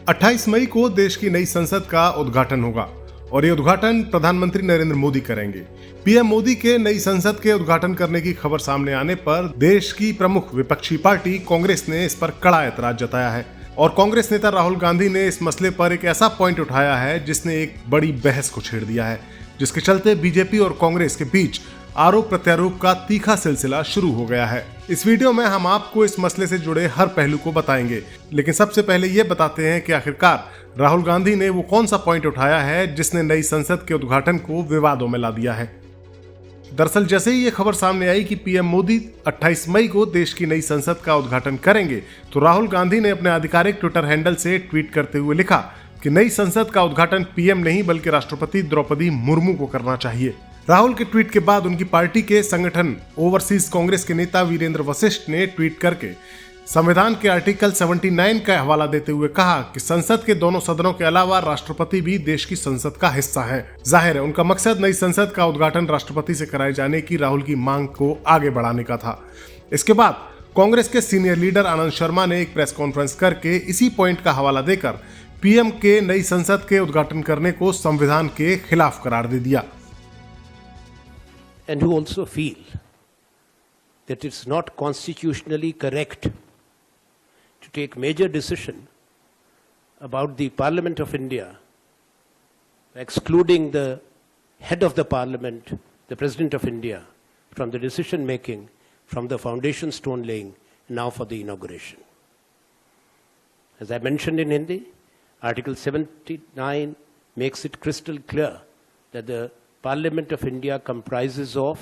28 मई को देश की नई संसद का उद्घाटन होगा और ये उद्घाटन प्रधानमंत्री नरेंद्र मोदी करेंगे। पीएम मोदी के नई संसद के उद्घाटन करने की खबर सामने आने पर देश की प्रमुख विपक्षी पार्टी कांग्रेस ने इस पर कड़ा ऐतराज जताया है और कांग्रेस नेता राहुल गांधी ने इस मसले पर एक ऐसा पॉइंट उठाया है जिसने एक बड़ी बहस को छेड़ दिया है, जिसके चलते बीजेपी और कांग्रेस के बीच आरोप प्रत्यारोप का तीखा सिलसिला शुरू हो गया है। इस वीडियो में हम आपको इस मसले से जुड़े हर पहलू को बताएंगे, लेकिन सबसे पहले ये बताते हैं कि आखिरकार राहुल गांधी ने वो कौन सा पॉइंट उठाया है जिसने नई संसद के उद्घाटन को विवादों में ला दिया है। दरअसल जैसे ही ये खबर सामने आई कि पीएम मोदी 28 मई को देश की नई संसद का उद्घाटन करेंगे, तो राहुल गांधी ने अपने आधिकारिक ट्विटर हैंडल से ट्वीट करते हुए लिखा कि नई संसद का उद्घाटन पीएम नहीं बल्कि राष्ट्रपति द्रौपदी मुर्मू को करना चाहिए। राहुल के ट्वीट के बाद उनकी पार्टी के संगठन ओवरसीज कांग्रेस के नेता वीरेंद्र वशिष्ठ ने ट्वीट करके संविधान के आर्टिकल 79 का हवाला देते हुए कहा कि संसद के दोनों सदनों के अलावा राष्ट्रपति भी देश की संसद का हिस्सा है। जाहिर है उनका मकसद नई संसद का उद्घाटन राष्ट्रपति से कराए जाने की राहुल की मांग को आगे बढ़ाने का था। इसके बाद कांग्रेस के सीनियर लीडर आनंद शर्मा ने एक प्रेस कॉन्फ्रेंस करके इसी पॉइंट का हवाला देकर पीएम के नई संसद के उद्घाटन करने को संविधान के खिलाफ करार दे दिया। And who also feel that it's not constitutionally correct to take major decision about the Parliament of India, excluding the head of the Parliament, the President of India, from the decision making, from the foundation stone laying, now for the inauguration. As I mentioned in Hindi, Article 79 makes it crystal clear that the Parliament of India comprises of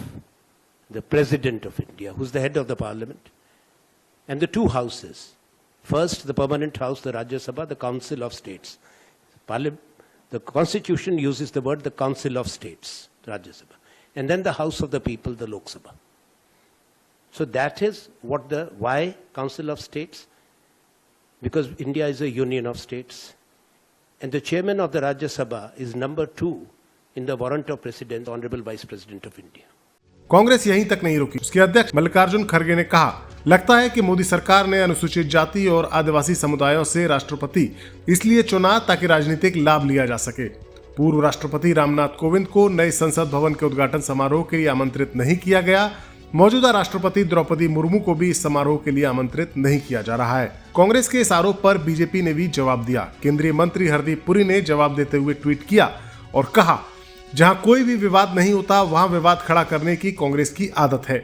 the President of India, who's the head of the Parliament, and the two houses. First, the permanent house, the Rajya Sabha, the Council of States. The Constitution uses the word the Council of States, the Rajya Sabha, and then the House of the People, the Lok Sabha. So that is why Council of States? Because India is a union of states, and the chairman of the Rajya Sabha is number 2 in the warrant of President, Honorable Vice President of India. Congress यहीं तक नहीं रुकी। उसके अध्यक्ष मल्लिकार्जुन खड़गे ने कहा, लगता है कि मोदी सरकार ने अनुसूचित जाति और आदिवासी समुदायों से राष्ट्रपति इसलिए चुना ताकि राजनीतिक लाभ लिया जा सके। पूर्व राष्ट्रपति रामनाथ कोविंद को नए संसद भवन के उद्घाटन समारोह के लिए आमंत्रित नहीं किया गया। मौजूदा राष्ट्रपति द्रौपदी मुर्मू को भी इस समारोह के लिए आमंत्रित नहीं किया जा रहा है। कांग्रेस के इस आरोप पर बीजेपी ने भी जवाब दिया। केंद्रीय मंत्री हरदीप पुरी ने जवाब देते हुए ट्वीट किया और कहा, जहां कोई भी विवाद नहीं होता वहां विवाद खड़ा करने की कांग्रेस की आदत है।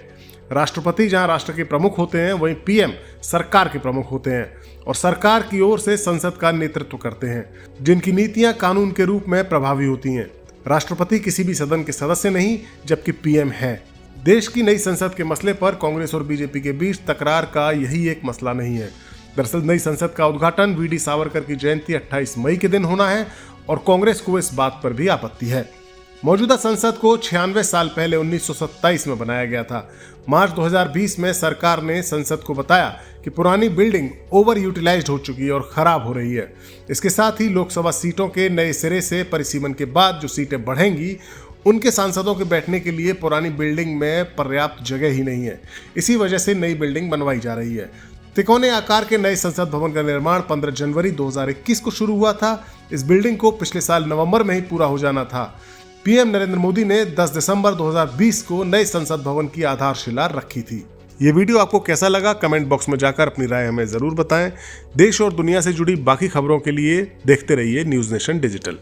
राष्ट्रपति जहां राष्ट्र के प्रमुख होते हैं वहीं पीएम सरकार के प्रमुख होते हैं और सरकार की ओर से संसद का नेतृत्व करते हैं, जिनकी नीतियां कानून के रूप में प्रभावी होती हैं। राष्ट्रपति किसी भी सदन के सदस्य नहीं, जबकि पीएम है। देश की नई संसद के मसले पर कांग्रेस और बीजेपी के बीच तकरार का यही एक मसला नहीं है। दरअसल नई संसद का उद्घाटन वीडी सावरकर की जयंती 28 मई के दिन होना है और कांग्रेस को इस बात पर भी आपत्ति है। मौजूदा संसद को 96 साल पहले 1927 में बनाया गया था। मार्च 2020 में सरकार ने संसद को बताया कि पुरानी बिल्डिंग ओवर यूटिलाइज्ड हो चुकी है और खराब हो रही है। इसके साथ ही लोकसभा सीटों के नए सिरे से परिसीमन के बाद जो सीटें बढ़ेंगी उनके सांसदों के बैठने के लिए पुरानी बिल्डिंग में पर्याप्त जगह ही नहीं है। इसी वजह से नई बिल्डिंग बनवाई जा रही है। तिकोने आकार के नए संसद भवन का निर्माण 15 जनवरी 2021 को शुरू हुआ था। इस बिल्डिंग को पिछले साल नवंबर में ही पूरा हो जाना था। पीएम नरेंद्र मोदी ने 10 दिसंबर 2020 को नए संसद भवन की आधारशिला रखी थी। ये वीडियो आपको कैसा लगा कमेंट बॉक्स में जाकर अपनी राय हमें जरूर बताएं। देश और दुनिया से जुड़ी बाकी खबरों के लिए देखते रहिए न्यूज़ नेशन डिजिटल।